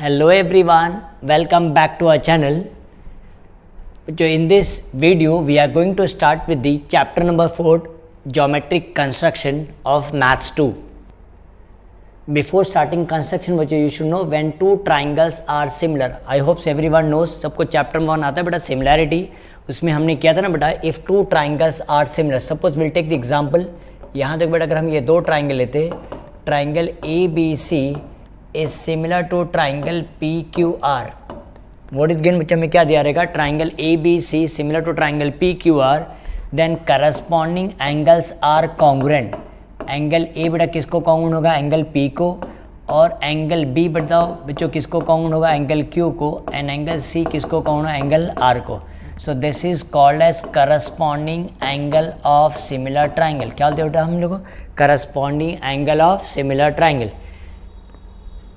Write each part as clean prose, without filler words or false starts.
Hello everyone, welcome back to our channel. So in this video we are going to start with the chapter number 4 geometric construction of maths 2. Before starting construction you should know when two triangles are similar. I hope everyone knows, सबको chapter 1 आता है बेटा similarity. उसमें हमने किया था ना बेटा if two triangles are similar. Suppose we'll take the example. यहाँ तक बेटा अगर हम ये दो ट्राइंगल लेते, triangle ABC is similar to triangle PQR. What is given? बच्चा में क्या दिया रहेगा? Triangle ABC similar to triangle PQR, then corresponding angles are congruent. Angle A बेटा किसको कॉन्ग्रुएंट होगा? एंगल P को. और एंगल B बताओ बच्चों किसको कॉन्ग्रुएंट होगा? एंगल Q को. एंड एंगल C किसको कॉन्ग्रुएंट होगा? एंगल R को. So this is called as corresponding angle of similar triangle. क्या बोलते बेटा हम लोग? Corresponding angle of similar triangle.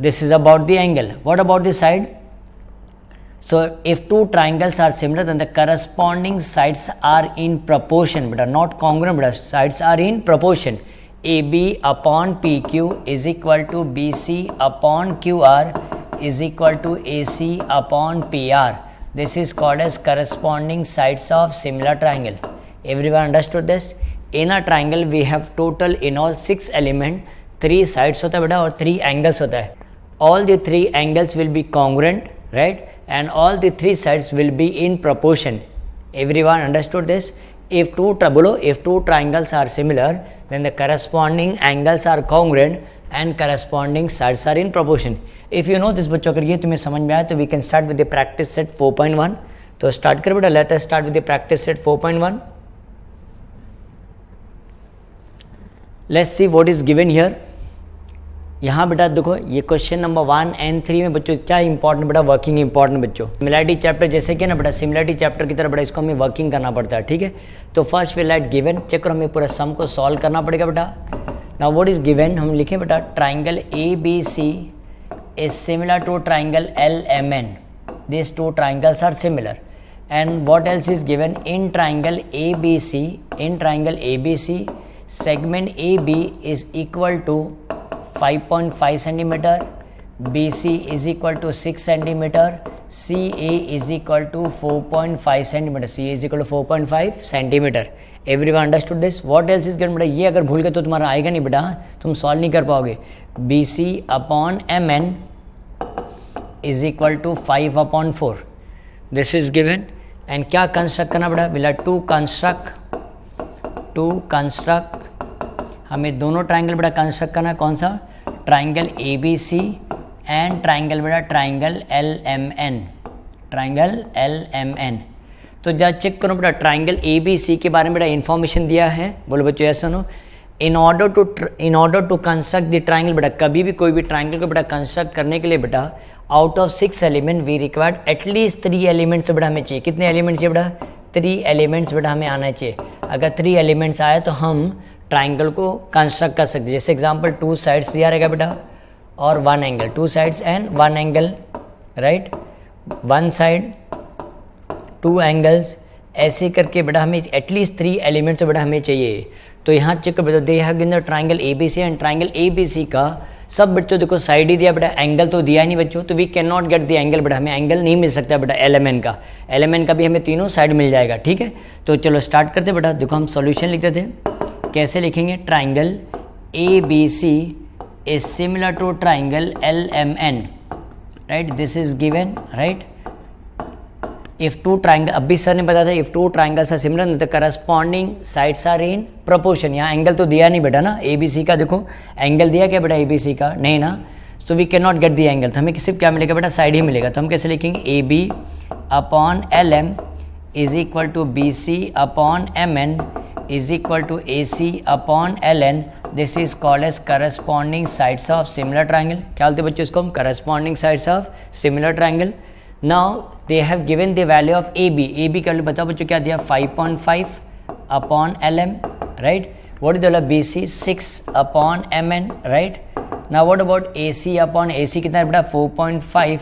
This is about the angle. What about the side? So if two triangles are similar, then the corresponding sides are in proportion, but are not congruent. But sides are in proportion. AB upon PQ is equal to BC upon QR is equal to AC upon PR. This is called as corresponding sides of similar triangle. Everyone understood this? In a triangle we have total in all 6 elements, 3 sides होता है बेटा और 3 angles होता है. All the 3 angles will be congruent, right? And all the 3 sides will be in proportion. Everyone understood this? If two triangles are similar, then the corresponding angles are congruent and corresponding sides are in proportion. If you know this बच्चों अगर ये तुम्हें समझ में आया तो we can start with the practice set 4.1. तो start कर बेटा. Let us start with the practice set 4.1. Let's see what is given here. यहाँ बेटा देखो ये क्वेश्चन नंबर 1 and 3 में बच्चों क्या इंपॉर्टेंट बेटा? वर्किंग इंपॉर्टेंट बच्चों. सिमिलरिटी चैप्टर जैसे कि ना बेटा सिमिलरिटी चैप्टर की तरह बेटा इसको हमें वर्किंग करना पड़ता है. ठीक है, तो first we light given check करो, हमें पूरा सम को सॉल्व करना पड़ेगा बेटा. Now what is given? हम लिखें बेटा triangle ABC is similar to triangle LMN. This two triangles are similar. And what else is given? In triangle ABC segment AB is equal to 5.5 centimeter, BC is equal to 6 centimeter, CA is equal to 4.5 centimeter. CA is equal to 4.5 centimeter. Everyone understood this? What else is given बेटा? ये अगर भूल गए तो तुम्हारा आएगा नहीं बेटा, तुम सॉल्व नहीं कर पाओगे. BC upon MN is equal to 5/4. This is given. And क्या कंस्ट्रक्ट करना बेटा? विल टू कंस्ट्रक्ट हमें दोनों ट्राइंगल बेटा कंस्ट्रक्ट करना है. कौन सा? ट्राइंगल ABC एंड ट्राइंगल बेटा ट्राइंगल LMN. तो जब चेक करो बेटा ट्राइंगल ABC के बारे में बेटा इन्फॉर्मेशन दिया है. बोलो बच्चों ऐसा सुनो. In order to construct the triangle बेटा कभी भी कोई भी ट्राइंगल को बेटा कंस्ट्रक्ट करने के लिए बेटा out of 6 element we required at least 3 elements बेटा हमें चाहिए. कितने एलिमेंट्स चाहिए बेटा? 3 एलिमेंट्स बेटा हमें आना चाहिए. अगर 3 एलिमेंट्स आए तो हम ट्राइंगल को कंस्ट्रक्ट कर सकते. जैसे एग्जांपल 2 साइड्स दिया रहेगा बेटा और 1 angle. 2 sides and 1 angle, right? 1 side 2 angles, ऐसे करके बेटा हमें एटलीस्ट 3 एलिमेंट तो बेटा हमें चाहिए. तो यहाँ चेक कर बेटा they have given the triangle ABC and triangle ABC का सब बच्चों देखो साइड ही दिया बेटा, एंगल तो दिया नहीं बच्चों. तो we can not get the angle बेटा, हमें एंगल नहीं मिल सकता बेटा LMN का भी हमें तीनों साइड मिल जाएगा. ठीक है, तो चलो स्टार्ट करते बेटा. देखो हम सॉल्यूशन लिखते थे. कैसे लिखेंगे? Triangle ABC is similar to triangle LMN, right? This is given, right? If two triangle, अभी सर ने बताया था if two triangles are similar the corresponding sides are in proportion. यहाँ एंगल तो दिया नहीं बेटा ना ABC का. देखो एंगल दिया क्या बेटा ABC का? नहीं ना. So we can not get the angle. तो हमें सिर्फ क्या मिलेगा बेटा? साइड ही मिलेगा. तो हम कैसे लिखेंगे? AB upon LM is equal to BC upon MN is equal to AC upon LN. This is called as corresponding sides of similar triangle. क्या बोलते बच्चों इसको हम? corresponding sides of similar triangle. Now they have given the value of AB. AB का बताओ बच्चों क्या दिया? 5.5 upon LM, right? What is the value of BC? 6 upon MN, right? Now what about AC upon AC कितना है बेटा? 4.5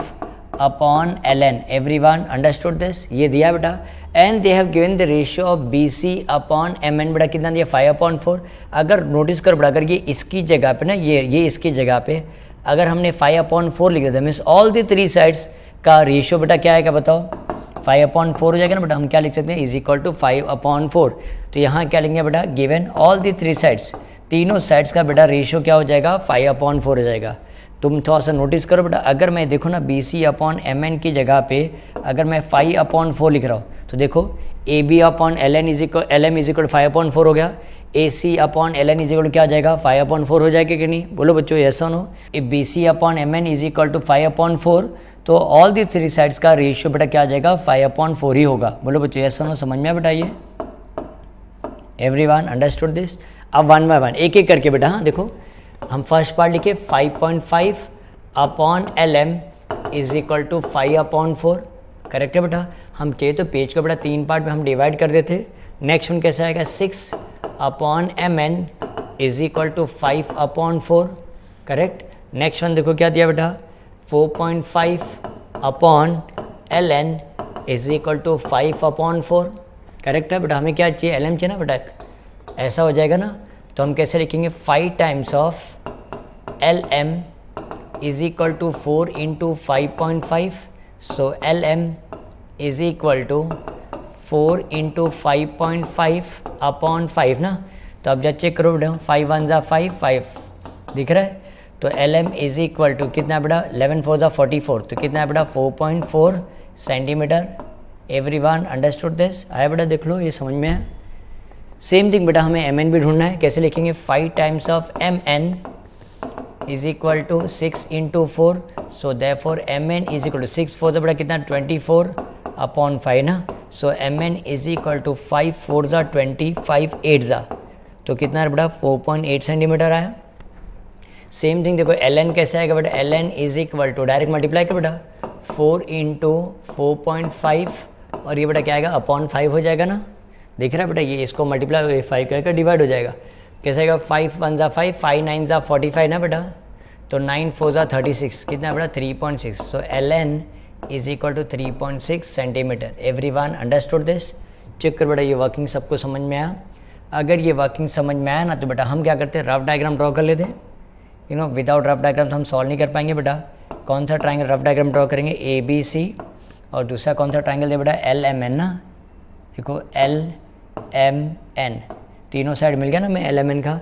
upon LN. Everyone understood this? ये दिया बेटा. And they have given the ratio of BC upon MN बेटा कितना दिया? 5/4. अगर नोटिस करो बेटा अगर ये इसकी जगह पे ना ये इसकी जगह पे अगर हमने 5/4 लिख दिया मीन्स ऑल दी 3 साइड्स का रेशियो बेटा क्या आएगा बताओ, 5/4 हो जाएगा ना बेटा। हम क्या लिख सकते हैं, इज इक्वल टू 5/4। तो यहाँ क्या लिखेंगे बेटा, गिवन ऑल दी 3 साइड्स, तीनों साइड्स का बेटा रेशियो क्या हो जाएगा, 5/4 हो जाएगा। तुम थोड़ा सा नोटिस करो बेटा, अगर मैं देखो ना BC/MN की जगह पे अगर मैं 5/4 लिख रहा हूँ तो देखो AB/LN LM इज इक्वल 5/4 हो गया, AC/LN इज इक्वल क्या आ जाएगा, 5/4 हो जाएगा कि नहीं, बोलो बच्चों यस और no. If BC/MN is equal to 5/4 तो ऑल दी 3 साइड्स का रेशियो बेटा क्या आ जाएगा, 5/4 ही होगा। बोलो बच्चों यस और नो, समझ में बताइए, एवरीवन अंडरस्टूड दिस। अब 1 बाय 1 एक एक करके बेटा, हाँ देखो हम फर्स्ट पार्ट लिखे 5.5/LM is equal to 5/4, correct है बेटा। हम चाहिए तो पेज को बेटा 3 पार्ट में हम डिवाइड कर देते। नेक्स्ट वन कैसा आएगा, 6/MN is equal to 5/4, correct. Next one देखो क्या दिया बेटा, 4.5/LN is equal to 5/4, correct है बेटा। हमें क्या चाहिए, LM चाहिए ना बेटा, ऐसा हो जाएगा ना। तो हम कैसे लिखेंगे, 5 times of LM is equal to 4 into 5.5, so LM is equal to 4 into 5.5/5 ना। तो अब जब चेक करो बेटा, 5 1 जा 5 दिख रहा है। तो LM इज इक्वल टू कितना बेटा, 11 4 जा 44, तो कितना है बेटा 4.4 सेंटीमीटर। एवरीवन अंडरस्टूड दिस, आया बेटा, देख लो ये समझ में है। सेम थिंग बेटा हमें MN भी ढूंढना है, कैसे लिखेंगे, 5 times of MN is equal to 6 into 4, so therefore MN is equal to 6 4 से बड़ा कितना 24/5 ना। So MN is equal to 5 4 जा 20 5 8 जा, तो कितना है बेटा 4.8 सेंटीमीटर आया। सेम थिंग देखो LN कैसे आएगा बेटा, LN is equal to direct multiply कर बेटा 4 इंटू 4.5 और ये बेटा क्या आएगा /5 हो जाएगा ना, दिख रहा है बेटा। ये इसको मल्टीप्लाई 5 का डिवाइड हो जाएगा, कैसे आएगा 5 1 जा 5 5 9 जा 45 ना बेटा, तो 9 4 जा 36, कितना बेटा 3.6, so LN is equal to 3.6 centimetre. Everyone understood this, check कर बेटा ये वर्किंग सबको समझ में आया। अगर ये वर्किंग समझ में आया ना तो बेटा हम क्या करते हैं, रफ डायग्राम ड्रॉ कर लेते हैं। You know without rough diagram तो हम सॉल्व नहीं कर पाएंगे बेटा। कौन सा ट्राइंगल रफ डायग्राम ड्रॉ करेंगे, ABC, और दूसरा कौन सा ट्राइंगल दे बेटा, LMN ना। देखो LMN तीनों साइड मिल गया ना हमें LMN का।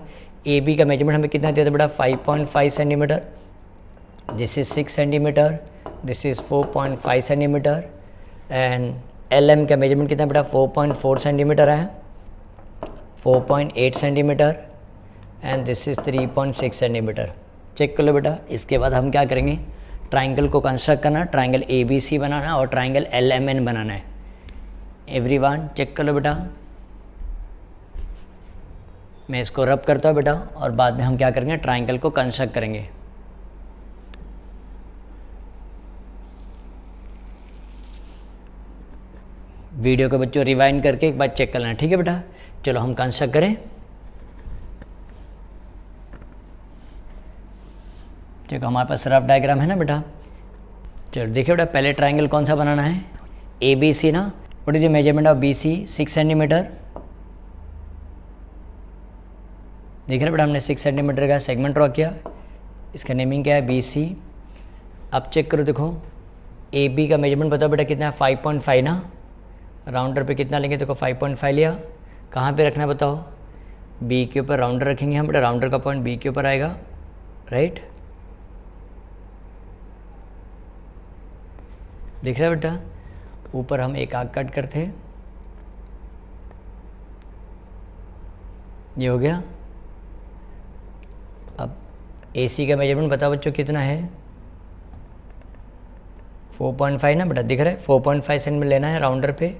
AB का मेजरमेंट हमें कितना दिया था बेटा 5.5 centimetre, this is 6 centimetre, this is 4.5 centimetre, and LM का मेजरमेंट कितना बेटा 4.4 सेंटीमीटर है, 4.8 centimetre, and this is 3.6 centimetre. Check कर लो बेटा। इसके बाद हम क्या करेंगे, ट्राइंगल को कंस्ट्रक्ट करना, ट्राइंगल ABC बनाना और ट्राइंगल LMN बनाना है। एवरीवन चेक कर लो बेटा, मैं इसको रब करता हूँ बेटा और बाद में हम क्या करेंगे, ट्राइंगल को कंस्ट्रक्ट करेंगे। वीडियो को बच्चों रिवाइंड करके एक बार चेक कर लेना, ठीक है बेटा। चलो हम कंस्ट्रक्ट करें। देखो हमारे पास रफ डायग्राम है ना बेटा। चलो देखिए बेटा, पहले ट्राइंगल कौन सा बनाना है, ABC ना। What is the measurement of BC, 6 centimetre. देख रहे बेटा हमने 6 सेंटीमीटर का सेगमेंट ड्रॉ किया, इसका नेमिंग क्या है BC। अब चेक करो, देखो AB का मेजरमेंट बताओ बेटा कितना है 5.5 ना। राउंडर पे कितना लेंगे, देखो 5.5 लिया। कहाँ पे रखना है बताओ, B के ऊपर राउंडर रखेंगे हम बेटा, राउंडर का पॉइंट B के ऊपर आएगा, राइट। दिख रहा है बेटा, ऊपर हम एक आर्क कट करते हैं, ये हो गया। अब AC का मेजरमेंट बताओ बच्चों कितना है, 4.5 ना बेटा, दिख रहा है 4.5 सेंटीमीटर लेना है राउंडर पे।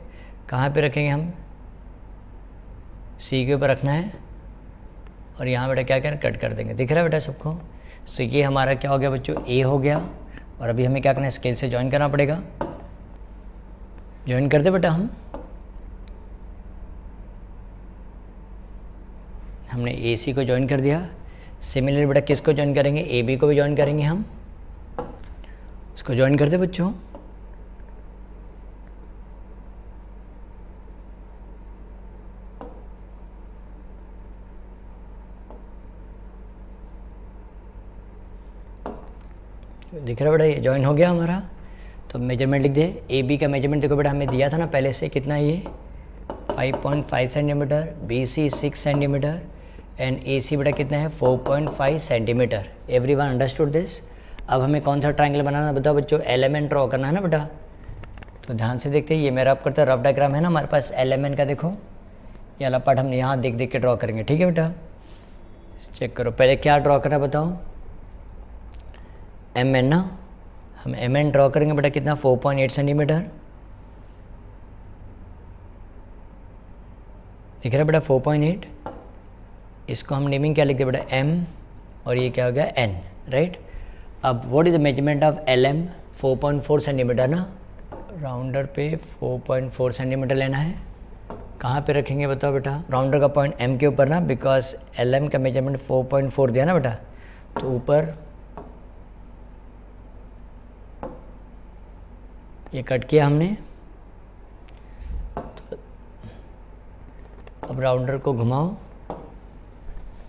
कहाँ पे रखेंगे हम, C के ऊपर रखना है और यहाँ बेटा क्या करें, कट कर देंगे। दिख रहा है बेटा सबको। सो ये हमारा क्या हो गया बच्चों, A हो गया। और अभी हमें क्या करना है, स्केल से ज्वाइन करना पड़ेगा। ज्वाइन करते बेटा हमने AC को ज्वाइन कर दिया। सिमिलरली बेटा किसको ज्वाइन करेंगे, AB को भी ज्वाइन करेंगे हम। इसको ज्वाइन करते बच्चों। दिख रहा है बेटा, ये ज्वाइन हो गया हमारा। तो मेजरमेंट लिख दे। ए बी का मेजरमेंट देखो बेटा, हमें दिया था ना पहले से, कितना ये 5.5 centimetre, B C 6 centimetre and A C बेटा कितना है 4.5 सेंटीमीटर। Everyone understood this. अब हमें कौन सा ट्रायंगल बनाना है बताओ बच्चों, एलिमेंट ड्रॉ करना है ना बेटा। तो ध्यान से देखते हैं, ये मेरा आपको रफ डायग्राम है ना हमारे पास एलिमेंट का। देखो ये वाला पार्ट हम यहाँ देख देख के ड्रॉ करेंगे, ठीक है बेटा। चेक करो पहले क्या ड्रॉ करना बताओ, एम एन ना, हम एम एन ड्रॉ करेंगे बेटा कितना 4.8 सेंटीमीटर। दिख रहा है बेटा 4.8। इसको हम नेमिंग क्या लिखते बेटा एम, और ये क्या हो गया एन, राइट। अब what is the measurement of L M, 4.4 centimetre ना। राउंडर पे 4.4 सेंटीमीटर लेना है। कहाँ पे रखेंगे बताओ बेटा, राउंडर का पॉइंट एम के ऊपर ना, बिकॉज एल एम का मेजरमेंट 4.4 दिया ना बेटा, तो ऊपर ये कट किया हमने। तो अब राउंडर को घुमाओ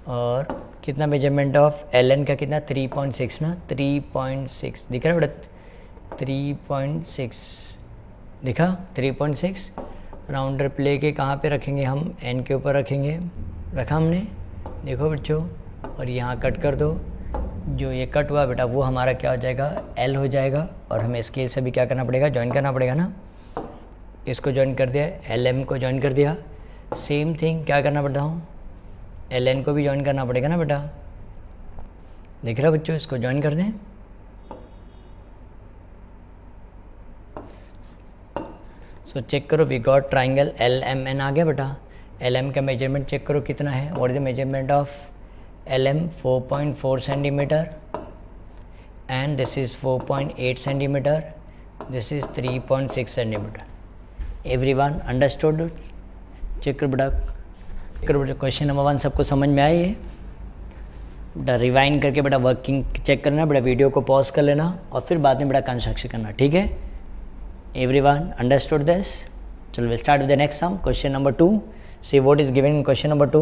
और कितना मेजरमेंट ऑफ एल एन का कितना 3.6 ना, 3.6 दिख रहा है बेटा 3.6 दिखा 3.6। राउंडर प्ले के कहाँ पे रखेंगे हम, एन के ऊपर रखेंगे, रखा हमने देखो बच्चों। और यहाँ कट कर दो, जो ये कट हुआ बेटा वो हमारा क्या हो जाएगा एल हो जाएगा। और हमें स्केल से भी क्या करना पड़ेगा, ज्वाइन करना पड़ेगा ना। इसको ज्वाइन कर दिया, एल एम को ज्वाइन कर दिया। सेम थिंग क्या करना पड़ता हूँ, एल एन को भी ज्वाइन करना पड़ेगा ना बेटा। दिख रहा बच्चों, इसको ज्वाइन कर दें। सो चेक करो, we got triangle L M N आ गया बेटा। एल एम का मेजरमेंट चेक करो कितना है, what is the measurement of L M 4.4 centimetre and this is 4.8 centimetre, this is 3.6 centimetre. Everyone understood. Check करो बेटा, क्वेश्चन नंबर 1 सबको समझ में आया ये बेटा। रिवाइंड करके बेटा वर्किंग चेक करना बेटा, वीडियो को पॉज कर लेना और फिर बाद में बेटा कंस्ट्रक्शन करना, ठीक है। Everyone understood this? So we'll start with the next sum. Question number 2. See what is given in question number 2.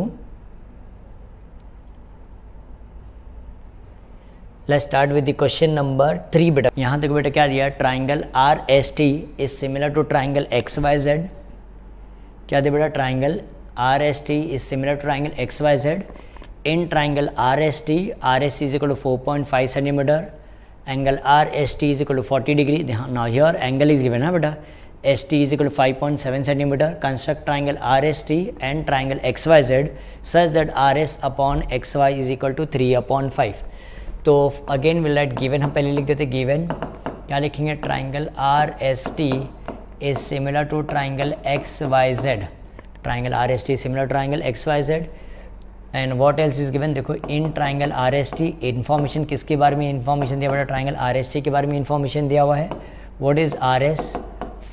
Let's start with the question number 3 बेटा। यहाँ देखो बेटा क्या दिया, triangle R S T is similar to triangle X Y Z. क्या दिया बेटा, triangle R S T is similar to triangle X Y Z. In triangle R S T is equal to 4.5 centimetre, angle RST is equal to 40 degree. Now here angle is given, beta. ST is equal to 5.7 centimeter. Construct triangle RST and triangle XYZ such that RS upon XY is equal to 3/5. तो again we'll write given, हम पहले लिख देते given, क्या लिखेंगे, triangle RST is similar to triangle XYZ. Triangle RST is similar to triangle XYZ. And what else is given, देखो इन triangle R S T information किसके बारे में इन्फॉर्मेशन दिया हुआ है, ट्राइंगल आर एस टी के बारे में इन्फॉर्मेशन दिया हुआ है। What is R S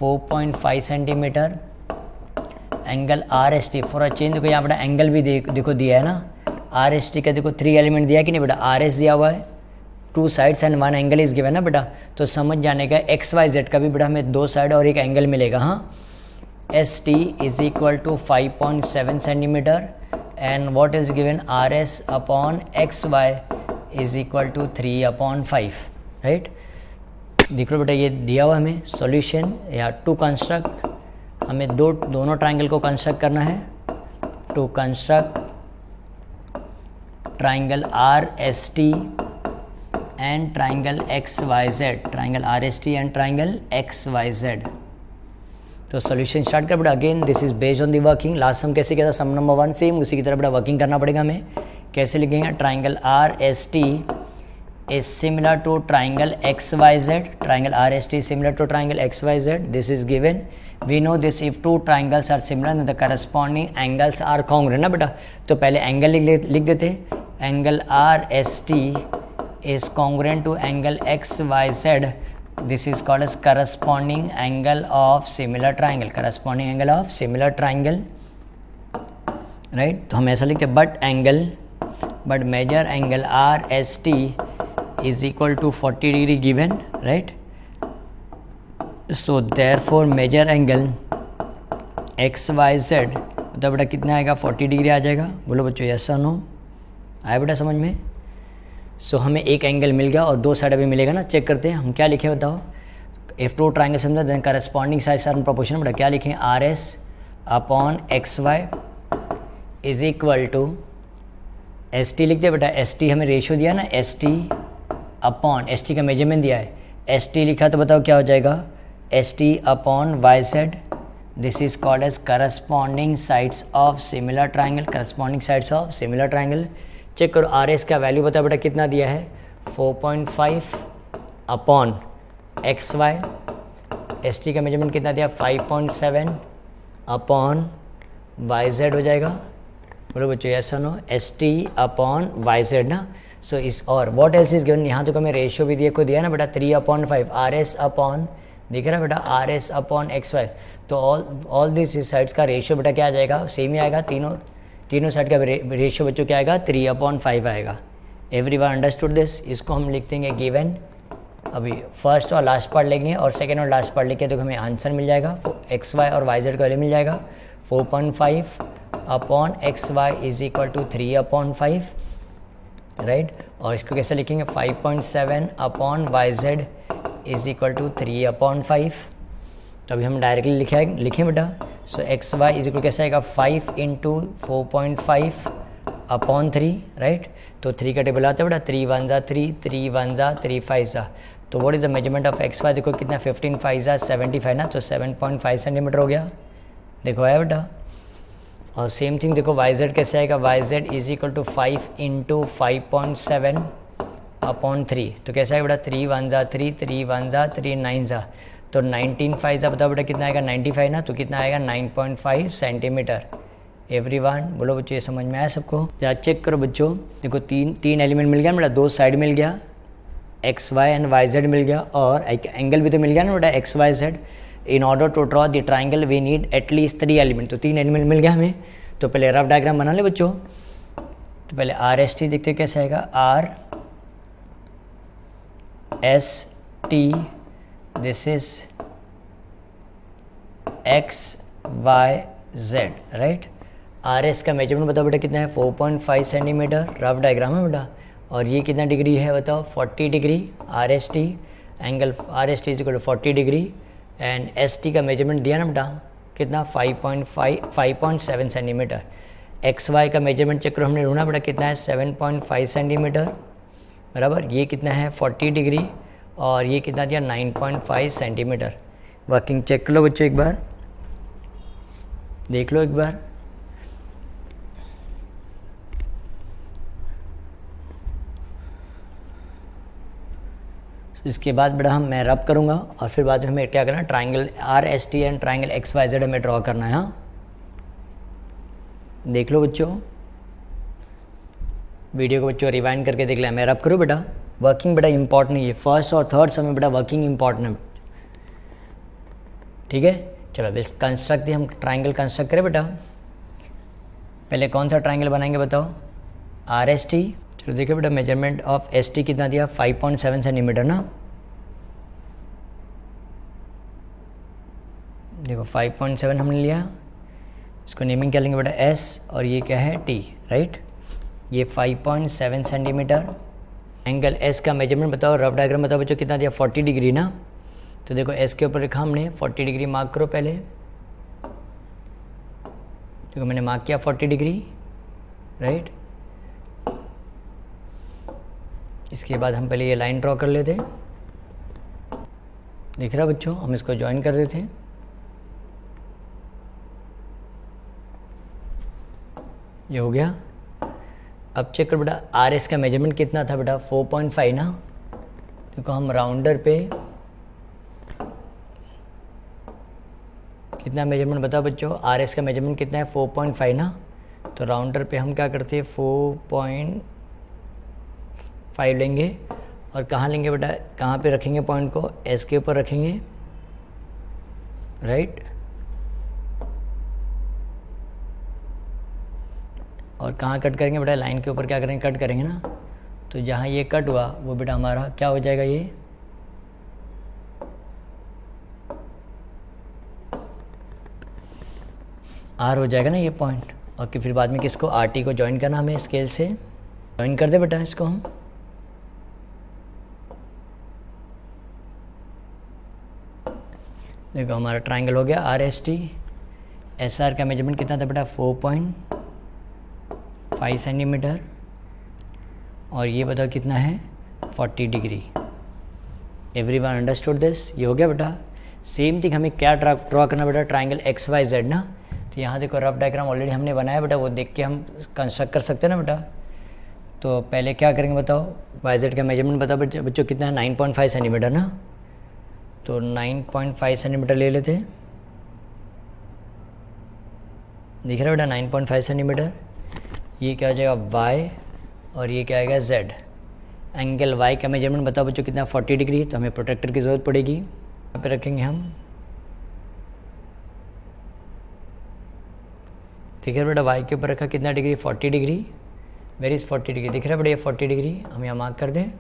4.5 centimetre, angle R S T for a change. देखो यहाँ बेटा एंगल भी देखो दिया है ना, आर एस टी का देखो 3 एलिमेंट दिया कि नहीं बेटा, आर एस दिया हुआ है, 2 sides and 1 angle is given ना बेटा। तो समझ जाने का एक्स वाई जेड का भी बेटा हमें 2 साइड और 1 एंगल मिलेगा। हाँ, S T is equal to 5.7 centimetre and what is given RS upon XY is equal to 3/5, right। देख लो बेटा ये दिया हुआ हमें सॉल्यूशन या टू कंस्ट्रक्ट, हमें दोनों ट्राइंगल को कंस्ट्रक्ट करना है। To construct triangle RST and triangle XYZ, triangle RST and triangle XYZ। तो सॉल्यूशन स्टार्ट कर बेटा। Again this is based on the working. Last sum कैसे किया था, सम नंबर 1 सेम उसी की तरह बेटा वर्किंग करना पड़ेगा हमें। कैसे लिखेंगे, triangle R S T is similar to triangle X Y Z. Triangle R S T similar to triangle X Y Z, this is given. We know this, if 2 triangles are similar the corresponding angles are congruent ना बेटा। तो पहले angle लिख देते, angle R S T is congruent to angle X Y Z. This is called as corresponding angle of similar triangle, corresponding angle of similar triangle, right। तो हम ऐसा लिखते हैं, but measure angle RST is equal to 40 degree given, right। So therefore measure angle XYZ मतलब बेटा कितना आएगा, 40 degree आ जाएगा। बोलो बच्चों यस और नो, आया बेटा समझ में। सो हमें एक एंगल मिल गया और 2 साइड अभी मिलेगा ना, चेक करते हैं हम क्या लिखे बताओ। इफ टू ट्राइंगल समझा then corresponding sides are in proportion, बड़ा क्या लिखें R S upon X Y is equal to S T लिख दे बेटा। एस टी हमें रेशियो दिया ना, S T upon S T का मेजरमेंट दिया है, एस टी लिखा तो बताओ क्या हो जाएगा S T upon Y Z. This is called as corresponding sides of similar triangle, corresponding sides of similar triangle. Check करो आर एस का वैल्यू बताओ बेटा कितना दिया है 4.5 upon X Y, S T का मेजरमेंट कितना दिया 5.7 अपॉन वाई जेड हो जाएगा। बोलो बच्चों ऐसा no S T upon Y Z ना। सो इस और वॉट एल्स इज गिवन, यहाँ तो हमें रेशियो भी को दिया ना बेटा 3/5 आर एस अपॉन, दिख रहा है बेटा R S upon X Y. तो ऑल दिस साइड्स का रेशियो बेटा क्या आ जाएगा सेम ही आएगा, तीनों साइड का रेशियो बच्चों क्या आएगा 3/5 आएगा। Everyone understood this. इसको हम लिख देंगे गिवन। अभी फर्स्ट और लास्ट पार्ट लेंगे और सेकेंड और लास्ट पार्ट लेके तो हमें आंसर मिल जाएगा एक्स वाई और वाई जेड का वैल्यू मिल जाएगा 4.5 upon X Y is equal to 3/5 right. और इसको कैसे लिखेंगे 5.7 upon Y Z is equal to 3/5। तो अभी हम डायरेक्टली लिखें बेटा। So X Y is equal कैसे आएगा 5 इंटू 4.5 अपॉन 3 राइट। तो 3 का टेबल आता है बेटा 3 1 जा 3, 3 1 जा 3 5 जा। तो what is the measurement of X Y, देखो कितना 15 5 जा 75 ना, तो 7.5 सेंटीमीटर हो गया। देखो आया बेटा। और सेम थिंग देखो वाई जेड कैसे आएगा, Y Z is equal to 5 into 5.7 upon 3। तो कैसे आएगा बेटा 3 1 जा 3, 3 1 जा 3 9 जा, तो 19 5 जा बताओ बेटा कितना आएगा 95 ना, तो कितना आएगा 9.5 सेंटीमीटर। एवरीवन बोलो बच्चों ये समझ में आया सबको। जरा चेक करो बच्चों, देखो तीन एलिमेंट मिल गया ना बेटा, 2 साइड मिल गया X Y and Y Z मिल गया और एंगल भी तो मिल गया ना बेटा X Y Z. In order to draw the triangle we need at least 3 element, तो 3 एलिमेंट मिल गया हमें। तो पहले रफ डायग्राम बना ले बच्चों। तो पहले आर एस टी देखते कैसे आएगा, R S T this is X Y Z right. R S का मेजरमेंट बताओ बेटा कितना है 4.5 सेंटीमीटर, रफ डायग्राम है बेटा। और ये कितना डिग्री है बताओ 40 degree R S T, angle R S T is equal to 40 degree. And S T का मेजरमेंट दिया ना बेटा कितना 5.7 सेंटीमीटर। एक्स वाई का मेजरमेंट चेक करो हमने ढूंढा बेटा कितना है 7.5 सेंटीमीटर बराबर। ये कितना है 40 डिग्री और ये कितना दिया 9.5 सेंटीमीटर। वर्किंग चेक कर लो बच्चों एक बार, देख लो एक बार। इसके बाद बेटा मैं रब करूँगा और फिर बाद में हमें क्या करना है triangle R S T and triangle X Y Z हमें ड्रॉ करना है। हाँ देख लो बच्चों, वीडियो को बच्चों रिवाइंड करके देख लें। मैं रब करूँ बेटा, वर्किंग बेटा इंपॉर्टेंट है, फर्स्ट और थर्ड समय बेटा वर्किंग इंपॉर्टेंट है ठीक है। चलो बेस कंस्ट्रक्ट हम ट्राइंगल कंस्ट्रक्ट करें बेटा। पहले कौन सा ट्राइंगल बनाएंगे बताओ आर एस टी। चलो देखिए बेटा मेजरमेंट ऑफ एस टी कितना दिया 5.7 सेंटीमीटर ना। देखो 5.7 हमने लिया, इसको नेमिंग क्या लेंगे बेटा एस और ये क्या है टी राइट। ये 5.7 सेंटीमीटर। एंगल एस का मेजरमेंट बताओ, रफ डायग्राम बताओ बच्चों कितना दिया 40 डिग्री ना। तो देखो एस के ऊपर लिखा हमने 40 डिग्री मार्क करो पहले। देखो मैंने मार्क किया 40 डिग्री राइट। इसके बाद हम पहले ये लाइन ड्रॉ कर लेते, दिख रहा बच्चों, हम इसको ज्वाइन कर देते हैं। ये हो गया। अब चेक कर बेटा आर एस का मेजरमेंट कितना था बेटा 4.5 ना। देखो हम राउंडर पे कितना मेजरमेंट बताओ बच्चों, आर एस का मेजरमेंट कितना है 4.5 ना। तो राउंडर पे हम क्या करते हैं 4.5 लेंगे और कहाँ लेंगे बेटा, कहाँ पे रखेंगे पॉइंट को, एस के ऊपर रखेंगे राइट। और कहाँ कट करेंगे बेटा, लाइन के ऊपर क्या करेंगे कट करेंगे ना। तो जहाँ ये कट हुआ वो बेटा हमारा क्या हो जाएगा, ये आर हो जाएगा ना ये पॉइंट। और फिर बाद में किसको आर टी को ज्वाइन करना हमें स्केल से, ज्वाइन कर दे बेटा इसको हम। देखो हमारा ट्राइंगल हो गया RST। SR का मेजरमेंट कितना था बेटा 4.5 सेंटीमीटर, और ये बताओ कितना है 40 डिग्री। Everyone understood this? ये हो गया बेटा। सेम थिंग हमें क्या ड्रॉ करना बेटा, ट्राइंगल XYZ ना। तो यहाँ देखो रफ डायग्राम ऑलरेडी हमने बनाया बेटा, वो देख के हम कंस्ट्रक्ट कर सकते हैं ना बेटा। तो पहले क्या करेंगे बताओ, YZ का मेजरमेंट बताओ बच्चों कितना है 9.5 सेंटीमीटर ना। तो 9.5 सेंटीमीटर ले लेते हैं, दिख रहा है बेटा 9.5 सेंटीमीटर। ये क्या हो जाएगा Y, और ये क्या आएगा Z। एंगल Y का मेजरमेंट बताओ बच्चों कितना 40 डिग्री, तो हमें प्रोटेक्टर की ज़रूरत पड़ेगी। यहाँ पे रखेंगे हम, ठीक है बेटा Y के ऊपर रखा कितना degree 40 degree. Where is 40 degree, दिख रहा है बेटा ये 40 डिग्री, हम यहाँ मार्क कर दें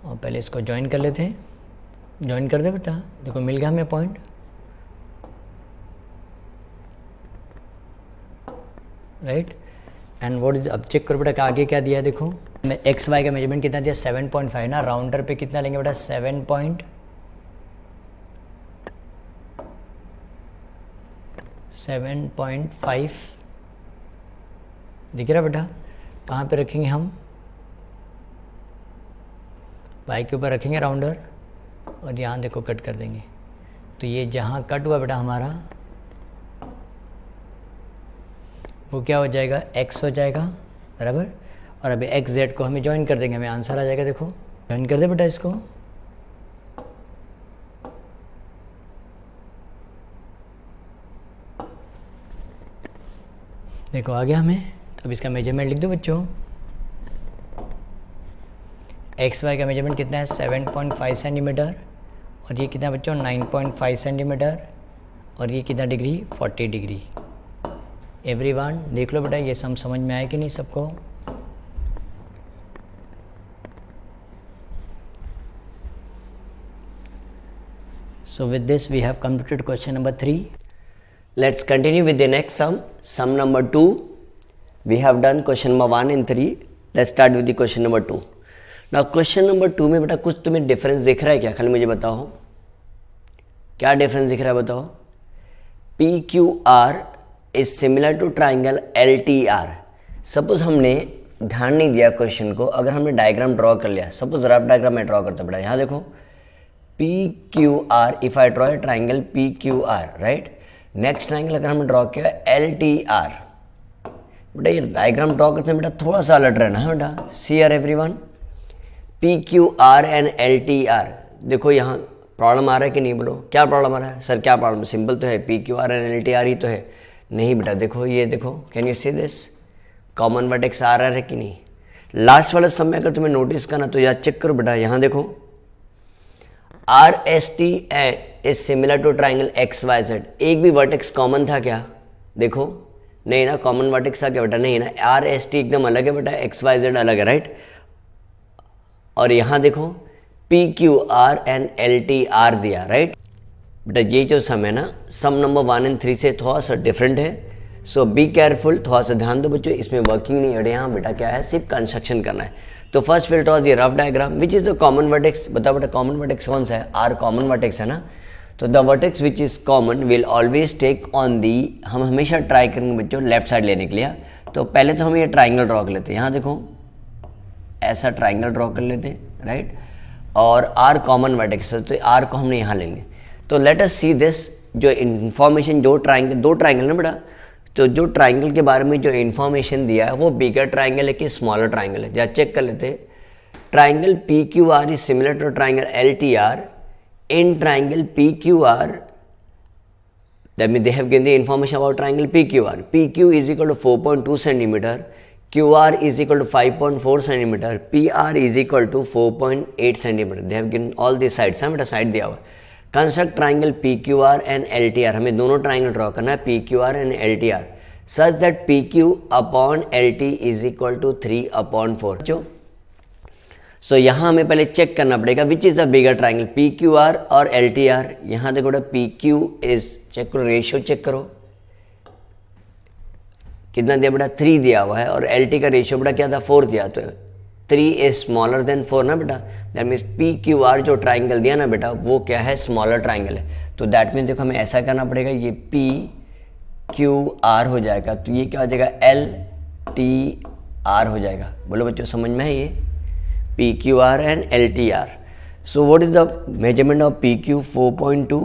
और पहले इसको ज्वाइन कर लेते हैं। ज्वाइन कर दे बेटा, देखो मिल गया हमें point. Right, and what is, अब चेक करो बेटा आगे क्या दिया है। देखो मैं XY का मेजरमेंट कितना दिया 7.5 ना, राउंडर पे कितना लेंगे बेटा 7.5 दिख रहा बेटा। कहाँ पे रखेंगे हम, Y के ऊपर रखेंगे राउंडर, और यहाँ देखो कट कर देंगे। तो ये जहाँ कट हुआ बेटा हमारा वो क्या हो जाएगा X हो जाएगा बराबर, और अभी XZ को हमें ज्वाइन कर देंगे, हमें आंसर आ जाएगा। देखो ज्वाइन कर दे बेटा इसको। देखो आ गया हमें। तो अब इसका मेजरमेंट लिख दो बच्चों। XY का मेजरमेंट कितना है 7.5 सेंटीमीटर, और ये कितना बच्चों 9.5 सेंटीमीटर, और ये कितना डिग्री 40 डिग्री। एवरीवन देख लो बेटा ये सम समझ में आया कि नहीं सबको। So with this we have completed question number 3. Let's continue with the next sum. Sum number 2. We have done question number 1 and 3. Let's start with the question number 2. Now question number 2 में बेटा कुछ तुम्हें difference दिख रहा है क्या, खाली मुझे बताओ क्या डिफरेंस दिख रहा है बताओ। PQR is similar to triangle LTR। Suppose हमने ध्यान नहीं दिया क्वेश्चन को, अगर हमने डायग्राम ड्रॉ कर लिया, सपोज रफ डायग्राम में ड्रॉ करता बेटा, यहाँ देखो PQR, if I draw a triangle PQR, right. Next triangle अगर हमने ड्रॉ किया LTR, बेटा ये डायग्राम ड्रॉ करते हैं बेटा थोड़ा सा अलर्ट रहना है बेटा। See R everyone, PQR and LTR, देखो यहाँ प्रॉब्लम आ रहा है कि नहीं, बोलो क्या प्रॉब्लम आ रहा है सर, क्या प्रॉब्लम, सिंपल तो है PQR एंड LTR ही तो है। नहीं बेटा देखो ये देखो, can you see this, common vertex आ रहा है कि नहीं। लास्ट वाले समय अगर तुम्हें नोटिस करना तो यार चेक करो बेटा, यहाँ देखो RST is similar to triangle XYZ। एक भी वर्टेक्स कॉमन था क्या, देखो नहीं ना, कॉमन वर्टेक्स था क्या बेटा, नहीं ना। RST एकदम अलग है बेटा, XYZ अलग है, राइट। और यहाँ देखो PQR एंड LTR दिया, राइट। बेटा ये जो सम है ना, सम नंबर 1 एंड 3 से थोड़ा सा डिफरेंट है, सो बी केयरफुल, थोड़ा सा ध्यान दो बच्चों, इसमें वर्किंग नहीं है यहाँ बेटा, क्या है सिर्फ कंस्ट्रक्शन करना है। तो first will draw the rough diagram which is the common vertex. बताओ बेटा कॉमन वर्टेक्स कौन सा है, R कॉमन वर्टेक्स है ना। तो the vertex which is common will always take on the, हम हमेशा ट्राई करेंगे बच्चों लेफ्ट साइड लेने के लिए। तो पहले तो हम ये ट्राइंगल ड्रॉ कर लेते हैं, यहाँ देखो ऐसा ट्राइंगल ड्रॉ कर लेते हैं, राइट। और R कॉमन वर्टेक्स है, तो R को हमने यहाँ लेंगे। तो लेट अस सी दिस, जो इन्फॉर्मेशन, जो ट्राइंगल, दो ट्राइंगल ना बेटा, तो जो ट्राइंगल के बारे में जो इन्फॉर्मेशन दिया है वो बिगर ट्राइंगल है कि स्मॉलर ट्राइंगल है, जहाँ चेक कर लेते हैं। Triangle PQR is similar to triangle LTR। In triangle PQR, that means they have given the information about triangle PQR. PQ is equal to 4.2 centimeter, QR is equal to 5.4 centimeter, PR is equal to 4.8 centimeter. They have given all these sides, हाँ बेटा side दिया हुआ। Construct triangle PQR and LTR, हमें दोनों triangle draw करना है PQR and LTR such that PQ upon LT is equal to 3/4। जो so यहाँ हमें पहले चेक करना पड़ेगा which is the bigger triangle PQR और LTR। यहाँ देखो बेटा PQ इज, चेक करो रेशियो चेक करो कितना दिया बेटा 3 दिया हुआ है, और LT का रेशियो बेटा क्या था 4 दिया, तो 3 इज स्मॉलर देन 4 ना बेटा, that means P Q are जो ट्राइंगल दिया ना बेटा वो क्या है, स्मॉलर ट्राइंगल है। तो दैट मीन्स देखो हमें ऐसा करना पड़ेगा, ये पी क्यू आर हो जाएगा, तो ये क्या हो जाएगा, एल टी आर हो जाएगा। बोलो बच्चों समझ में है ये, P Q R and L T R. So what is the measurement of P Q, 4.2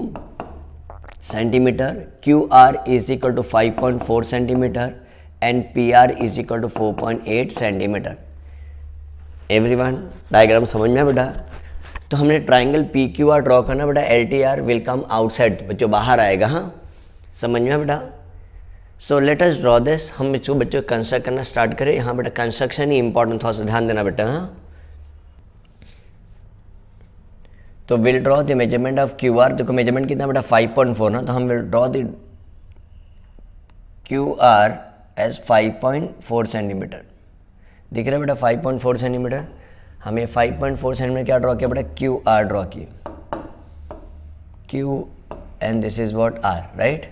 centimetre, Q R is equal to 5.4 centimetre and P R is equal to 4.8 centimetre. Everyone diagram समझ में है बेटा। तो हमने triangle P Q R draw करना बेटा, L T R will come outside, बच्चों बाहर आएगा। हाँ समझ में है बेटा। So let us draw this, हम इसको बच्चों कंस्ट्रक्ट करना स्टार्ट करें। यहाँ बेटा कंस्ट्रक्शन ही इंपॉर्टेंट, थोड़ा सा ध्यान देना बेटा। हाँ तो will draw the measurement of Q R, देखो मेजरमेंट कितना बेटा 5.4 ना, तो हम will draw the Q R as 5.4 centimetre. दिख रहा है बेटा 5.4 सेंटीमीटर। हमें 5.4 सेंटीमीटर क्या ड्रॉ किया बेटा, क्यू आर ड्रॉ किए, Q and this is what R, right.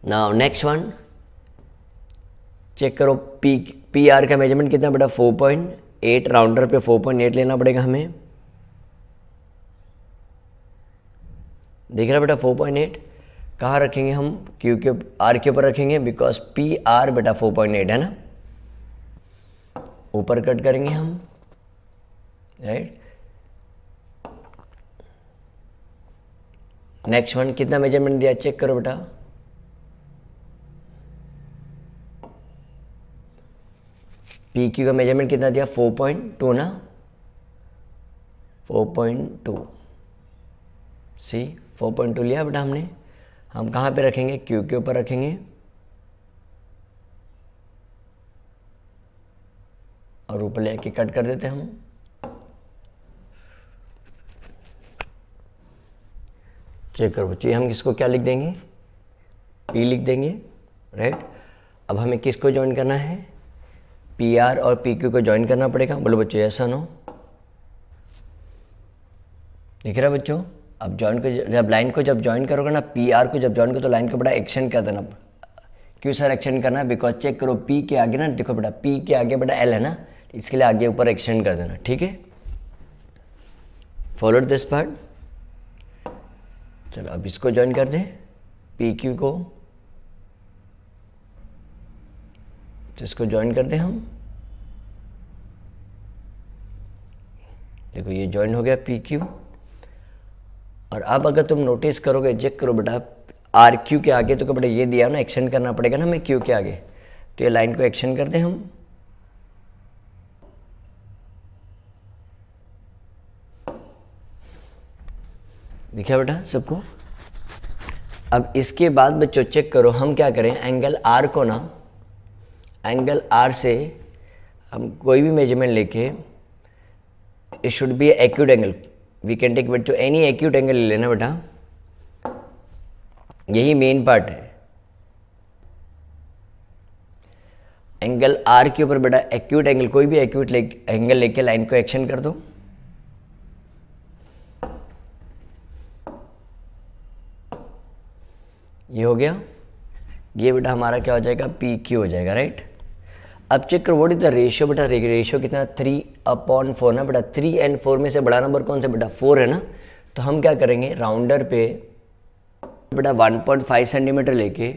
Now next one check करो, पी आर का मेजरमेंट कितना बेटा 4.8, राउंडर पे 4.8 लेना पड़ेगा हमें। देख रहा बेटा 4.8 कहाँ रखेंगे हम, क्यू के आर के ऊपर रखेंगे, बिकॉज पी आर बेटा 4.8 है ना, ऊपर कट करेंगे हम, राइट। नेक्स्ट वन कितना मेजरमेंट दिया चेक करो बेटा, पी क्यू का मेजरमेंट कितना दिया 4.2 ना, 4.2 सी 4.2 लिया बेटा हमने। हम कहाँ पे रखेंगे, क्यू के ऊपर रखेंगे और ऊपर लेके कट कर देते हम। चेक करो बच्चे, हम किसको क्या लिख देंगे, पी लिख देंगे, राइट। अब हमें किसको ज्वाइन करना है, पी आर और पी क्यू को ज्वाइन करना पड़ेगा। बोलो बच्चों ऐसा नो, दिख रहा है बच्चों। अब ज्वाइन को जब लाइन को जब ज्वाइन करोगे ना, पी आर को जब ज्वाइन करो तो लाइन को बड़ा एक्सटेंड कर देना। क्यों सर एक्सटेंड करना है, बिकॉज चेक करो पी के आगे ना, देखो बेटा पी के आगे बेटा एल है ना, इसके लिए आगे ऊपर एक्सटेंड कर देना, ठीक है। Follow this part. चलो अब इसको ज्वाइन कर दें, पी क्यू को, तो इसको ज्वाइन कर दें हम। देखो ये ज्वाइन हो गया पी क्यू। और अब अगर तुम नोटिस करोगे, चेक करो बेटा आर क्यू के आगे तो बेटा ये दिया ना, एक्सटेंड करना पड़ेगा ना हमें क्यू के आगे, तो ये लाइन को एक्सटेंड कर दें हम। दिखा बेटा सबको। अब इसके बाद बच्चों चेक करो, हम क्या करें, एंगल आर को ना, एंगल आर से हम कोई भी मेजरमेंट लेके, it should be acute angle, we can take बच्चों एनी एक्यूट एंगल ले लेना बेटा, यही मेन पार्ट है। एंगल आर के ऊपर बेटा एक्यूट एंगल, कोई भी एक्यूट एंगल लेके लाइन को एक्सटेंड कर दो। ये हो गया, ये बेटा हमारा क्या हो जाएगा, पी क्यू हो जाएगा, राइट। अब चेक करो व्हाट इज द रेशियो बेटा, रेशियो कितना 3/4 ना बेटा, 3 और 4 में से बड़ा नंबर कौन सा बेटा 4 है ना। तो हम क्या करेंगे, राउंडर पे बेटा 1.5 सेंटीमीटर लेके,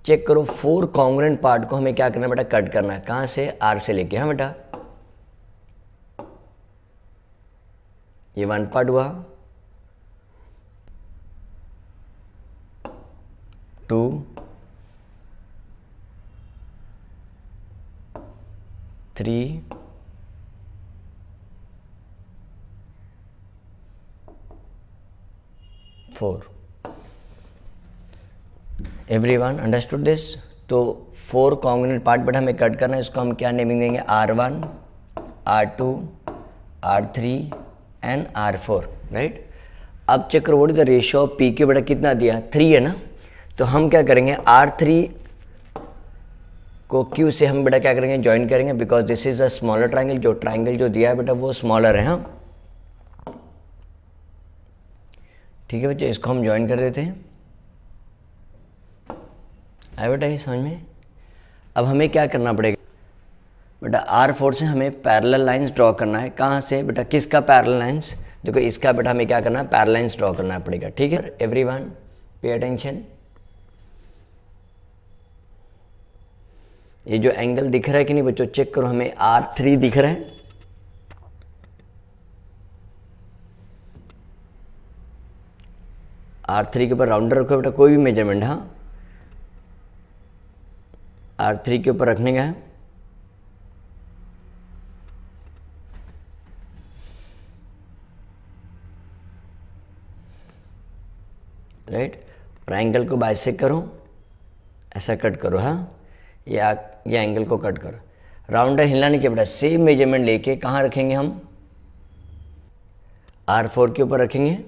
चेक करो 4 कॉन्ग्रुएंट पार्ट को हमें क्या करना बेटा, कट करना है। कहाँ से, आर से लेके। हाँ बेटा ये 1 पार्ट हुआ, 2, 3, 4। Everyone understood this. तो 4 कॉन्ग्रुएंट पार्ट बेटा हमें कट करना है, इसको हम क्या नेमिंग देंगे, R1, R2, R3 and R4, right. अब चेक करो what is the ratio of P Q बेटा, कितना दिया 3 है ना। तो हम क्या करेंगे, R3 को क्यू से हम बेटा क्या करेंगे, ज्वाइन करेंगे, because this is a smaller triangle, जो ट्राइंगल जो दिया है बेटा वो स्मॉलर है। हाँ ठीक है बच्चे, इसको हम ज्वाइन कर देते हैं। आया बेटा ये समझ में। अब हमें क्या करना पड़ेगा बेटा R4 से हमें पैरेलल लाइंस ड्रॉ करना है। कहाँ से बेटा, किसका पैरेलल लाइंस, देखो इसका बेटा हमें क्या करना है, पैरेलल लाइंस ड्रॉ करना पड़ेगा। ठीक है एवरीवन, पे अटेंशन। ये जो एंगल दिख रहा है कि नहीं बच्चों, चेक करो, हमें R3 दिख रहा है। R3 के ऊपर राउंडर रखो बेटा, कोई भी मेजरमेंट, हाँ R3 के ऊपर रखने का है। राइट, ट्रायंगल को बाइसेक्ट करो, ऐसा कट करो, हाँ ये एंगल को कट करो। राउंडर हिलना नहीं चाहिए बेटा। सेम मेजरमेंट लेके कहाँ रखेंगे हम, R4 के ऊपर रखेंगे।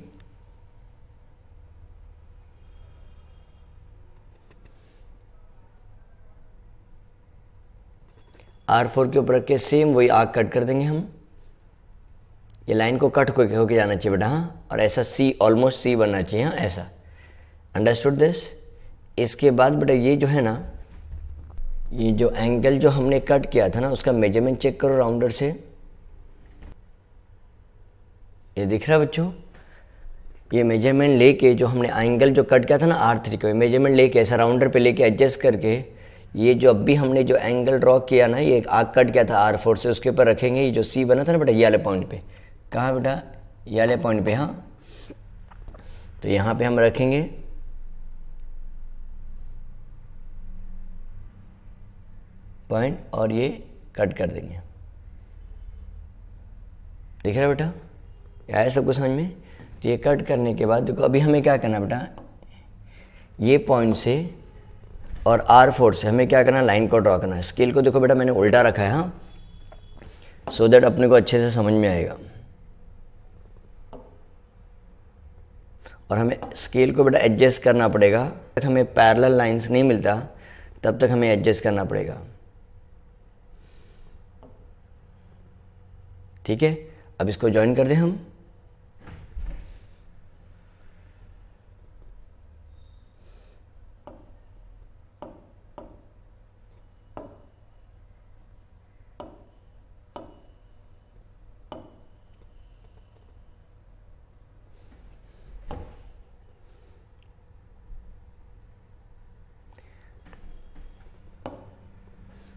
R4 के ऊपर रख के सेम वही आर्क कट कर देंगे हम। ये लाइन को कट होके जाना चाहिए बेटा, हाँ, और ऐसा C, ऑलमोस्ट C बनना चाहिए, हाँ ऐसा। Understood this. इसके बाद बेटा ये जो है ना, ये जो एंगल जो हमने कट किया था ना, उसका मेजरमेंट चेक करो राउंडर से। ये दिख रहा है बच्चों, ये मेजरमेंट लेके जो हमने एंगल जो कट किया था ना R3 को, मेजरमेंट लेके ऐसा राउंडर पे लेके एडजस्ट करके, ये जो अभी हमने जो एंगल ड्रॉ किया ना, ये आर्क कट किया था R4 से, उसके ऊपर रखेंगे। ये जो C बना था ना बेटा, ये वाले पॉइंट पे, कहाँ बेटा, ये वाले पॉइंट पे, हाँ। तो यहाँ पे हम रखेंगे पॉइंट और ये कट कर देंगे। दिख रहा है बेटा, आया सबको समझ में। तो ये कट करने के बाद देखो अभी हमें क्या करना बेटा, ये पॉइंट से और R4 से हमें क्या करना है, लाइन को ड्रॉ करना है। स्केल को देखो बेटा मैंने उल्टा रखा है, हाँ, सो दैट अपने को अच्छे से समझ में आएगा। और हमें स्केल को बेटा एडजस्ट करना पड़ेगा। तक हमें पैरेलल लाइंस नहीं मिलता तब तक हमें एडजस्ट करना पड़ेगा। ठीक है, अब इसको ज्वाइन कर दें हम।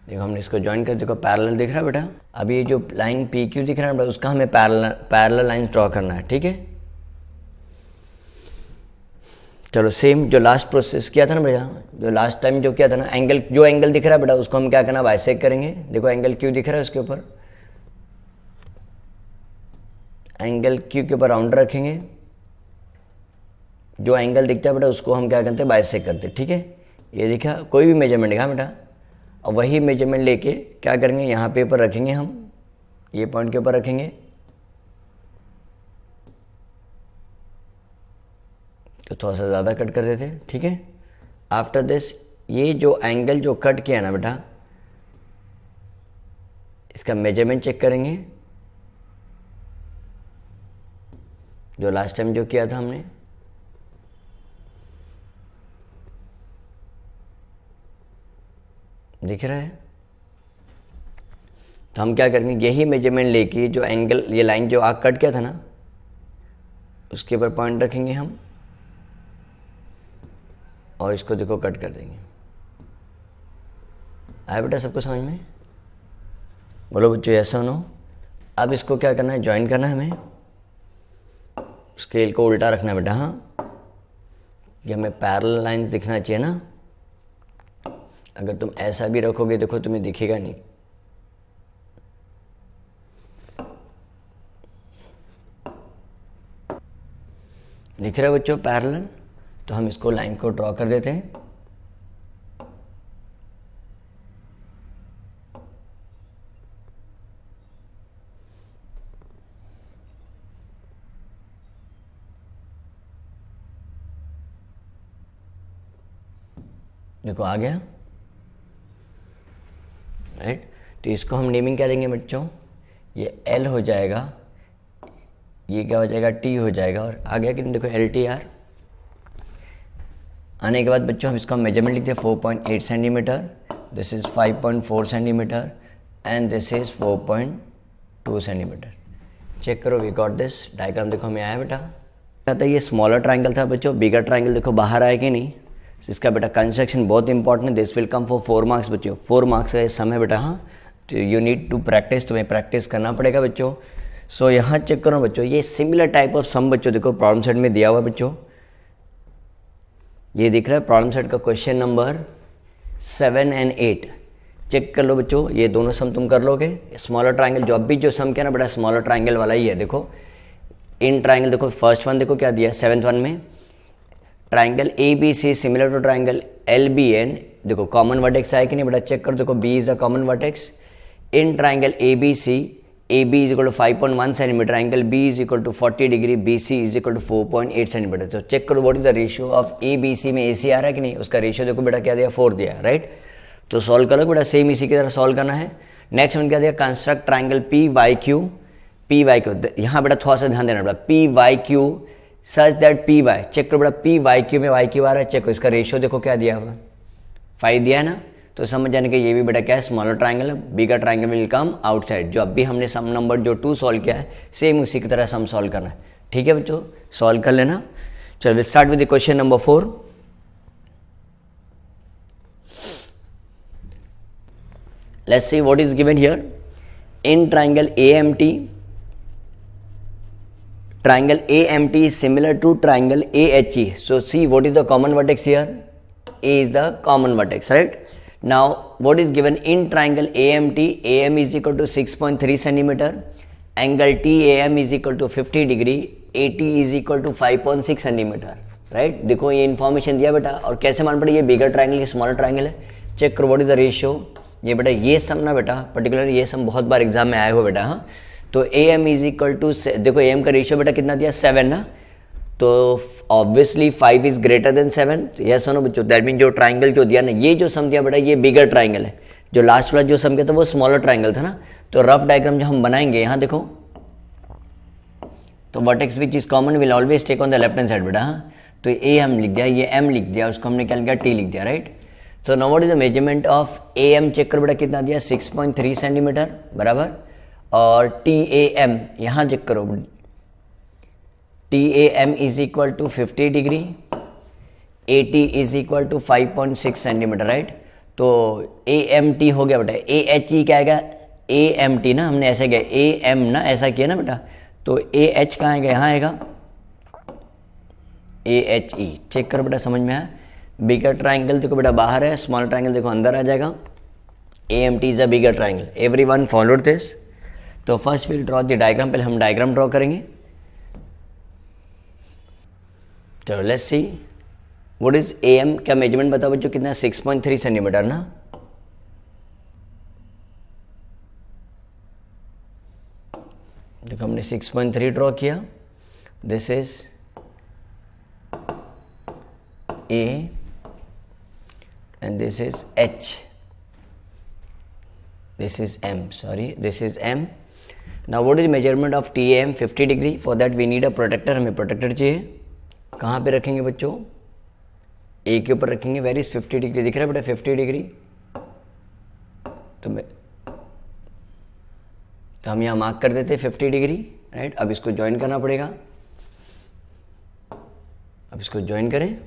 देखो हमने इसको ज्वाइन कर, देखो पैरेलल दिख रहा है बेटा। अभी ये जो लाइन PQ दिख रहा है बेटा, उसका हमें पैरेलल लाइन ड्रॉ करना है। ठीक है, चलो सेम जो लास्ट प्रोसेस किया था ना बेटा, जो लास्ट टाइम जो किया था ना, एंगल जो एंगल दिख रहा है बेटा, उसको हम क्या करना, बाइसेक्ट करेंगे। देखो एंगल Q दिख रहा है, उसके ऊपर एंगल Q के ऊपर राउंडर रखेंगे। जो एंगल दिखता है बेटा उसको हम क्या करते हैं, बाइसेक्ट करते हैं। ठीक है, ये दिखा, कोई भी मेजरमेंट दिखा बेटा, और वही मेजरमेंट लेके क्या करेंगे, यहाँ पे ऊपर रखेंगे हम, ये पॉइंट के ऊपर रखेंगे। तो थोड़ा सा ज़्यादा कट कर देते। ठीक है, आफ्टर दिस ये जो एंगल जो कट किया ना बेटा, इसका मेजरमेंट चेक करेंगे, जो लास्ट टाइम जो किया था हमने। दिख रहा है, तो हम क्या करेंगे, यही मेजरमेंट लेके जो एंगल, ये लाइन जो आग कट किया था ना, उसके ऊपर पॉइंट रखेंगे हम, और इसको देखो कट कर देंगे। आया बेटा सबको समझ में, बोलो बच्चों यस और नो। अब इसको क्या करना है, ज्वाइन करना है हमें। स्केल को उल्टा रखना है बेटा, हाँ, ये हमें पैरेलल लाइंस दिखना चाहिए ना। अगर तुम ऐसा भी रखोगे देखो तुम्हें दिखेगा नहीं। दिख रहा है बच्चों पैरेलल, तो हम इसको लाइन को ड्रॉ कर देते हैं। देखो आ गया, राइट। तो इसको हम नेमिंग क्या देंगे बच्चों, ये L हो जाएगा, ये क्या हो जाएगा, T हो जाएगा, और आ गया कि नहीं, देखो LTR। आने के बाद बच्चों हम इसका मेजरमेंट लिखते हैं 4.8 centimetre, this is 5.4 centimetre, and this is 4.2 centimetre. Check करो, वी गॉट दिस डायग्राम। देखो हमें आया बेटा, था ये स्मॉलर ट्राइंगल था बच्चों, बिगर ट्राइंगल देखो बाहर आया कि नहीं। इसका बेटा कंस्ट्रक्शन बहुत इंपॉर्टेंट है, this will come for 4 marks बच्चों। 4 मार्क्स का ये सम है बेटा। हाँ, तो यू नीड टू प्रैक्टिस, तुम्हें प्रैक्टिस करना पड़ेगा बच्चों। सो यहाँ चेक करो बच्चों, ये सिमिलर टाइप ऑफ सम बच्चों देखो प्रॉब्लम सेट में दिया हुआ बच्चों। ये दिख रहा है प्रॉब्लम सेट का क्वेश्चन नंबर 7 और 8। चेक कर लो बच्चों, ये दोनों सम तुम कर लोगे। स्मॉलर ट्राइंगल जो अभी जो सम किया ना बेटा, स्मॉलर ट्राइंगल वाला ही है। देखो इन ट्राइंगल देखो, फर्स्ट वन देखो क्या दिया 7th वन में, triangle A B C similar to triangle L B N. देखो कॉमन वर्टेक्स आया कि नहीं बेटा, चेक करो। देखो B is the common vertex in triangle A B C. A B is equal to 5.1 centimetre, angle B is equal to 40 degree, B C is equal to 4.8 centimetre. तो check करो what is the ratio of A B C में A सी आ रहा है कि नहीं, उसका ratio देखो बेटा क्या दिया 4 दिया, राइट। तो सॉल्व करो बेटा, सेम इसी की तरह सॉल्व करना है। नेक्स्ट वन क्या दिया, construct triangle P Y Q. P Y Q यहाँ बेटा थोड़ा सा ध्यान देना बेटा, P Y Q such that P Y. Check करो बेटा, पी वाई क्यू में वाई क्यू आ रहा है, चेक करो इसका रेशियो देखो क्या दिया हुआ 5 दिया है ना। तो समझ जाने के ये भी बेटा क्या है, स्मॉलर ट्राइंगल है, बिगर ट्राइंगल विल कम आउटसाइड। जो अभी हमने सम नंबर जो 2 सॉल्व किया है, सेम उसी की तरह सम सॉल्व करना है। ठीक है बच्चों, सॉल्व कर लेना। चलो will start with the question number 4। Let's see what is given here. In triangle AMT, triangle AMT is similar to triangle AHE. So see what is the common vertex here? A is the common vertex, right? Now what is given in triangle AMT? AM is equal to 6.3 centimeter, angle TAM is equal to 50 degree, AT is equal to 5.6 centimeter, right? देखो ये information दिया बेटा, और कैसे मान पड़े, ये बिगर triangle, ये स्मॉलर ट्राइंगल है। चेक करो व्हाट इज द रेशियो। ये बेटा ये सम ना बेटा, पर्टिकुलर ये सम बहुत बार एग्जाम में आए हो बेटा। हाँ, तो A M is equal to, देखो ए एम का रेशियो बेटा कितना दिया 7 ना, तो obviously 5 is greater than 7। Yes सुनो बच्चों, दैट मीन जो ट्राइंगल जो दिया ना, ये जो सम दिया बेटा ये बिगर ट्राइंगल है। जो लास्ट वाला जो सम किया था वो स्मॉलर ट्राइंगल था ना। तो रफ डायग्राम जो हम बनाएंगे यहाँ देखो, तो vertex which is common will always take on the left hand side बेटा। हाँ, तो ए हम लिख दिया, ये एम लिख दिया, उसको हमने क्या लिख दिया टी लिख दिया, right. So now what is the measurement of A M, check करो बेटा कितना दिया 6.3 सेंटीमीटर बराबर। और टी ए एम यहाँ चेक करो, T A M is equal to 50 degree, A T is equal to 5.6 centimetre, right. तो ए एम टी हो गया बेटा। ए एच ई क्या आएगा, ए एम टी ना, हमने ऐसे किया ए एम ना, ऐसा किया ना बेटा। तो ए एच कहाँ आएगा, यहाँ आएगा ए एच ई। चेक करो बेटा, समझ में आया। बिगर ट्राइंगल देखो बेटा बाहर है, स्मॉल ट्राइंगल देखो अंदर आ जाएगा। A M T is a bigger triangle, everyone followed this. तो first will draw the diagram, पहले हम डायग्राम ड्रॉ करेंगे। चलो let's see what is A M का मेजरमेंट बताओ बच्चों कितना, 6.3 सेंटीमीटर ना। देखो हमने 6.3 ड्रॉ किया, this is A and this is H, this is M, sorry this is M. Now what is measurement of TAM? 50 degree. For that we need a protector, हमें protector चाहिए। कहाँ पे रखेंगे बच्चों, A के ऊपर रखेंगे। वेर इज 50 डिग्री, दिख रहा है बेटा 50 डिग्री। तो हम यहाँ मार्क कर देते 50 डिग्री, राइट। अब इसको ज्वाइन करना पड़ेगा, अब इसको ज्वाइन करें।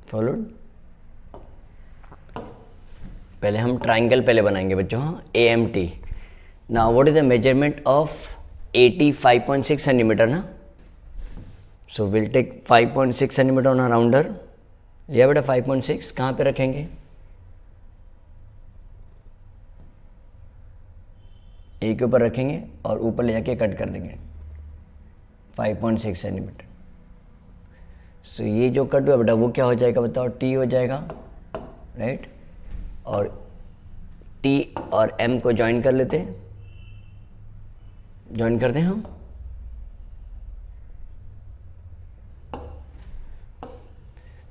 फॉलोड। पहले हम ट्राइंगल पहले बनाएंगे बच्चों, हाँ, A M T. Now what is the measurement of A T, 5.6 centimetre ना। So will take 5.6 centimetre on a rounder. लिया बेटा 5.6, कहाँ पे रखेंगे, ए के ऊपर रखेंगे और ऊपर ले जाके कट कर देंगे 5.6 सेंटीमीटर। सो ये जो कट हुआ बेटा वो क्या हो जाएगा बताओ, टी हो जाएगा, राइट। और टी और एम को ज्वाइन कर लेते हैं, ज्वाइन करते हैं हम।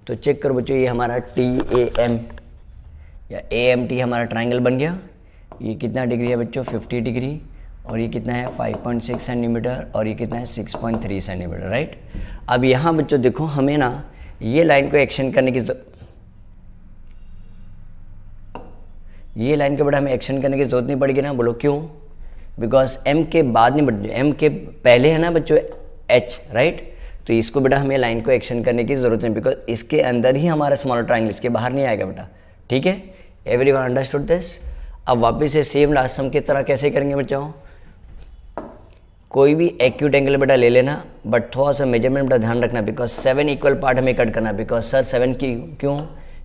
तो चेक करो बच्चों, ये हमारा टी ए एम या ए एम टी हमारा ट्राइंगल बन गया। ये कितना डिग्री है बच्चों, 50 डिग्री। और ये कितना है 5.6 सेंटीमीटर, और ये कितना है 6.3 सेंटीमीटर, राइट। अब यहाँ बच्चों देखो हमें ना ये लाइन को एक्सटेंड करने की ये लाइन के बेटा हमें एक्सटेंड करने की जरूरत नहीं पड़ेगी ना, बोलो क्यों? बिकॉज m के बाद नहीं बट m के पहले है ना बच्चों h, राइट? तो इसको बेटा हमें लाइन को एक्सटेंड करने की जरूरत नहीं, बिकॉज इसके अंदर ही हमारा स्मॉलर ट्राइंगल, इसके बाहर नहीं आएगा बेटा, ठीक है? Everyone understood this? अब वापस से सेम लास्ट सम की तरह कैसे करेंगे बच्चों? कोई भी एक्यूट एंगल बेटा ले लेना, बट थोड़ा सा मेजरमेंट बेटा ध्यान रखना, बिकॉज 7 इक्वल पार्ट हमें कट करना, बिकॉज सर 7 की क्यों?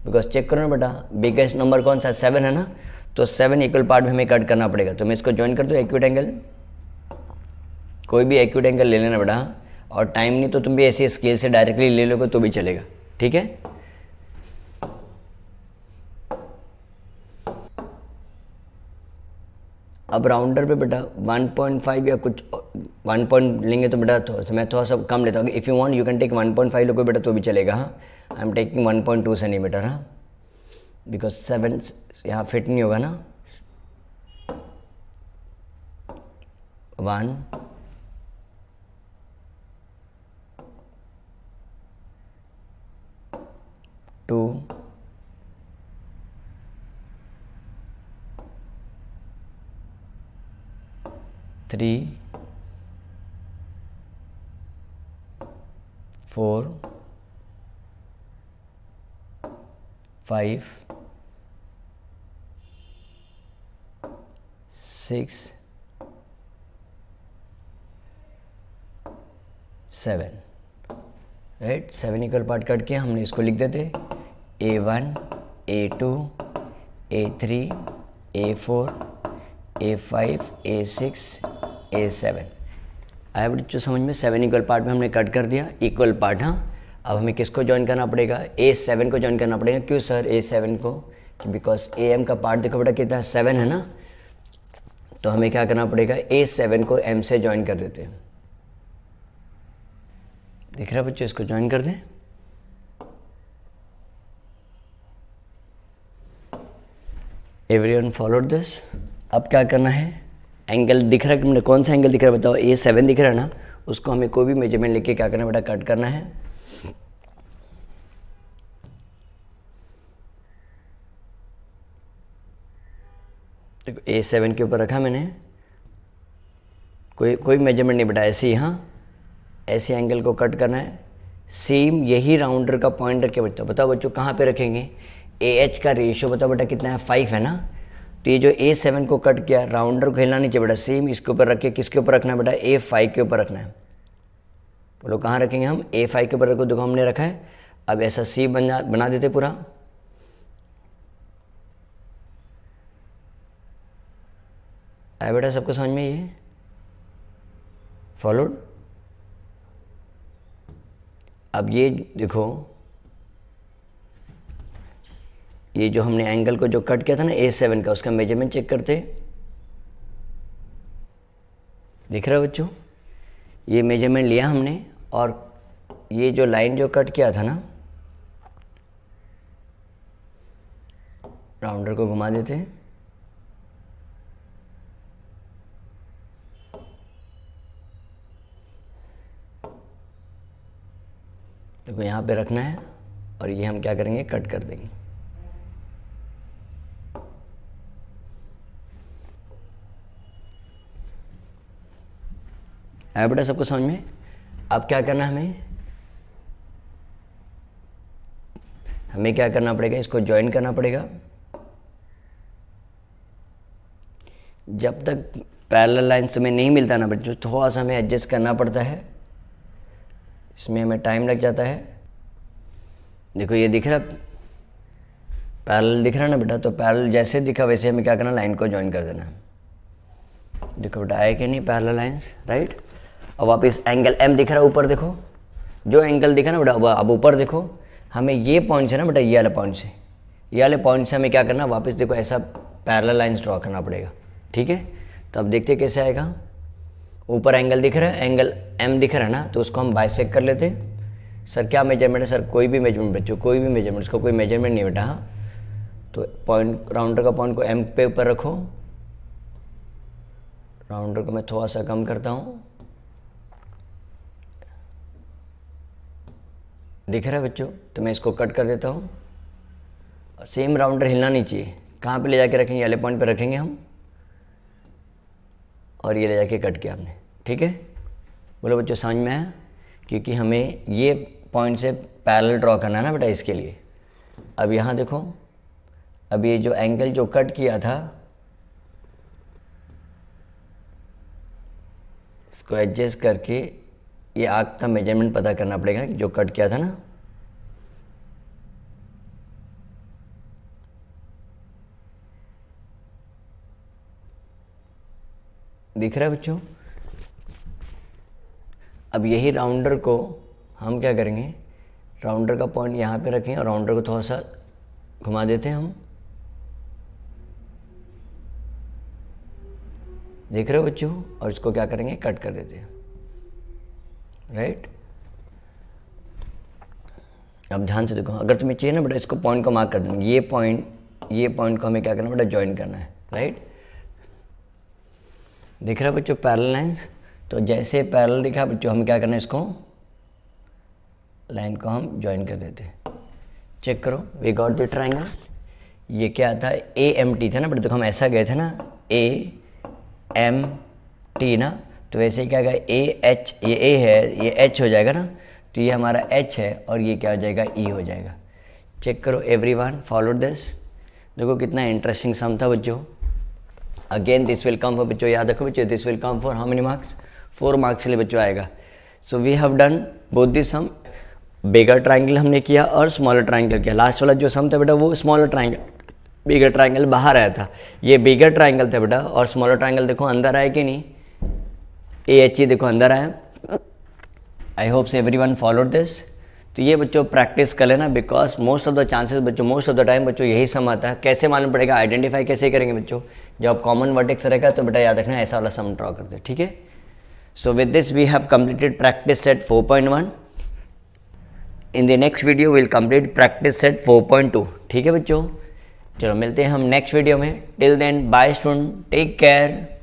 बिकॉज चेक करो ना बेटा, बिगेस्ट नंबर कौन सा 7 है ना, तो 7 इक्वल पार्ट में हमें कट करना पड़ेगा। तो मैं इसको ज्वाइन कर दूँ एक्यूट एंगल, कोई भी एक्यूट एंगल ले लेना बेटा, और टाइम नहीं तो तुम भी ऐसे स्केल से डायरेक्टली ले लोगे तो भी चलेगा, ठीक है? अब राउंडर पे बेटा 1.5 या कुछ 1 पॉइंट लेंगे तो बेटा मैं थोड़ा सा कम लेता हूँ। If you want you can take 1.5 लोगे बेटा तो भी चलेगा। हाँ, आई एम टेकिंग 1.2 सेंटीमीटर। हाँ, बिकॉज 7 यहाँ फिट नहीं होगा ना। 1 2 3 4 5 6 7, राइट? 7 इक्वल पार्ट कट के हमने इसको लिख देते A1 A2 A3 A4 A5 A6 A7। आया बच्चों समझ में? 7 इक्वल पार्ट में हमने कट कर दिया इक्वल पार्ट। हाँ, अब हमें किसको ज्वाइन करना पड़ेगा? A7 को ज्वाइन करना पड़ेगा। क्यों सर A7 को? कि बिकॉज AM का पार्ट देखो बेटा कितना है, 7 है ना, तो हमें क्या करना पड़ेगा? A7 को M से ज्वाइन कर देते हैं। दिख रहा है बच्चों? इसको ज्वाइन कर दें। Everyone followed this. अब क्या करना है? एंगल दिख रहा है, तुमने कौन सा एंगल दिख रहा है बताओ? A7 दिख रहा है ना, उसको हमें कोई भी मेजरमेंट लेके क्या करना है बेटा? कट करना है। देखो A7 के ऊपर रखा मैंने, कोई मेजरमेंट नहीं बेटा, ऐसे ही। हाँ, ऐसे एंगल को कट करना है। सेम यही राउंडर का पॉइंट रख के बच्चों, बताओ बच्चों कहाँ पे रखेंगे? AH का रेशियो बताओ बेटा कितना है? 5 है ना। तो ये जो A7 को कट किया, राउंडर को हिलना नहीं चाहिए बेटा, सेम इसके ऊपर रख के किसके ऊपर रखना है बेटा? A5 के ऊपर रखना है। बोलो कहाँ रखेंगे हम? A5 के ऊपर रखो। देखो हमने रखा है। अब ऐसा C बना देते पूरा। आया बेटा सबको समझ में? ये फॉलोड। अब ये देखो, ये जो हमने एंगल को जो कट किया था ना A7 का, उसका मेजरमेंट चेक करते। दिख रहा है बच्चों? ये मेजरमेंट लिया हमने, और ये जो लाइन जो कट किया था ना, राउंडर को घुमा देते। देखो यहाँ पे रखना है, और ये हम क्या करेंगे? कट कर देंगे। है बेटा सबको समझ में? अब क्या करना है हमें क्या करना पड़ेगा? इसको ज्वाइन करना पड़ेगा। जब तक पैरेलल लाइन तुम्हें नहीं मिलता ना बच्चों, थोड़ा सा हमें एडजस्ट करना पड़ता है, इसमें हमें टाइम लग जाता है। देखो ये दिख रहा, पैरेलल दिख रहा ना बेटा, तो पैरेलल जैसे दिखा वैसे हमें क्या करना? लाइन को ज्वाइन कर देना। देखो बेटा आया कि नहीं पैरेलल लाइंस, राइट? अब वापस एंगल M दिख रहा है ऊपर, देखो जो एंगल दिखा ना बेटा, अब ऊपर देखो, हमें ये पॉइंट से ना बेटा, ये वाले पॉइंट से, ये वाले पॉइंट से हमें क्या करना? वापस देखो ऐसा पैरेलल लाइंस ड्रॉ करना पड़ेगा, ठीक है? तो अब देखते कैसे आएगा। ऊपर एंगल दिख रहा है, एंगल M दिख रहा है ना, तो उसको हम बाइसेक्ट कर लेते। सर क्या मेजरमेंट है? सर कोई भी मेजरमेंट बच्चों, कोई भी मेजरमेंट, इसको कोई मेजरमेंट नहीं बेटा। हाँ, तो पॉइंट, राउंडर का पॉइंट को M पे ऊपर रखो। राउंडर को मैं थोड़ा सा कम करता हूँ। दिख रहा है बच्चों? तो मैं इसको कट कर देता हूँ। सेम राउंडर हिलना नहीं चाहिए। कहाँ पे ले जाके रखेंगे? वाले पॉइंट पे रखेंगे हम, और ये ले जाके कट किया आपने। ठीक है, बोलो बच्चों समझ में आया? क्योंकि हमें ये पॉइंट से पैरेलल ड्रॉ करना है ना बेटा, इसके लिए। अब यहाँ देखो, अब ये जो एंगल जो कट किया था इसको एडजस्ट करके ये आर्क का मेजरमेंट पता करना पड़ेगा जो कट किया था ना। दिख रहा है बच्चों? अब यही राउंडर को हम क्या करेंगे, राउंडर का पॉइंट यहाँ पे रखेंगे और राउंडर को थोड़ा सा घुमा देते हैं हम। देख रहे हो बच्चों? और इसको क्या करेंगे, कट कर देते हैं। राइट, अब ध्यान से देखो, अगर तुम्हें चाहिए ना बेटा इसको पॉइंट को मार्क कर देना। ये पॉइंट को हमें क्या करना बेटा, ज्वाइन करना है। राइट, दिख रहा है बच्चों पैरेलल लाइंस? तो जैसे पैरेलल दिखा बच्चों, हम क्या करना है, इसको लाइन को हम ज्वाइन कर देते हैं। चेक करो, वी गॉट द ट्रायंगल। ये क्या था, AMT था ना बेटा, देखो हम ऐसा गए थे ना, AMT ना, तो वैसे ही क्या गया AH, ये A है, ये H हो जाएगा ना, तो ये हमारा H है और ये क्या हो जाएगा, E हो जाएगा। चेक करो एवरीवन, फॉलो दिस। देखो कितना इंटरेस्टिंग सम था बच्चों। Again this will come for, बच्चों याद रखो बच्चों, this will come for how many marks, 4 marks के लिए बच्चों आएगा। So we have done both this sum. Bigger triangle हमने किया और स्मॉलर ट्राइंगल किया। लास्ट वाला जो सम था बेटा वो स्मॉलर ट्राइंगल, बिगर ट्राइंगल बाहर आया था। ये बिगर ट्राइंगल था बेटा, और स्मॉलर ट्राइंगल देखो अंदर आया कि नहीं, AHE देखो अंदर आया। आई होप से एवरीवन फॉलोड दिस। तो ये बच्चों प्रैक्टिस कर लेना, because most of the chances बच्चों, मोस्ट ऑफ द टाइम बच्चों यही सम आता है। कैसे मालूम पड़ेगा, आइडेंटिफाई कैसे करेंगे बच्चों, जब कॉमन वर्टेक्स रहेगा तो बेटा याद रखना ऐसा वाला सम ड्रॉ करते हैं। ठीक है, so with this we have completed practice set 4.1। In the next video will complete practice set 4.2। ठीक है बच्चों, चलो मिलते हैं हम नेक्स्ट वीडियो में। Till then bye student, take care.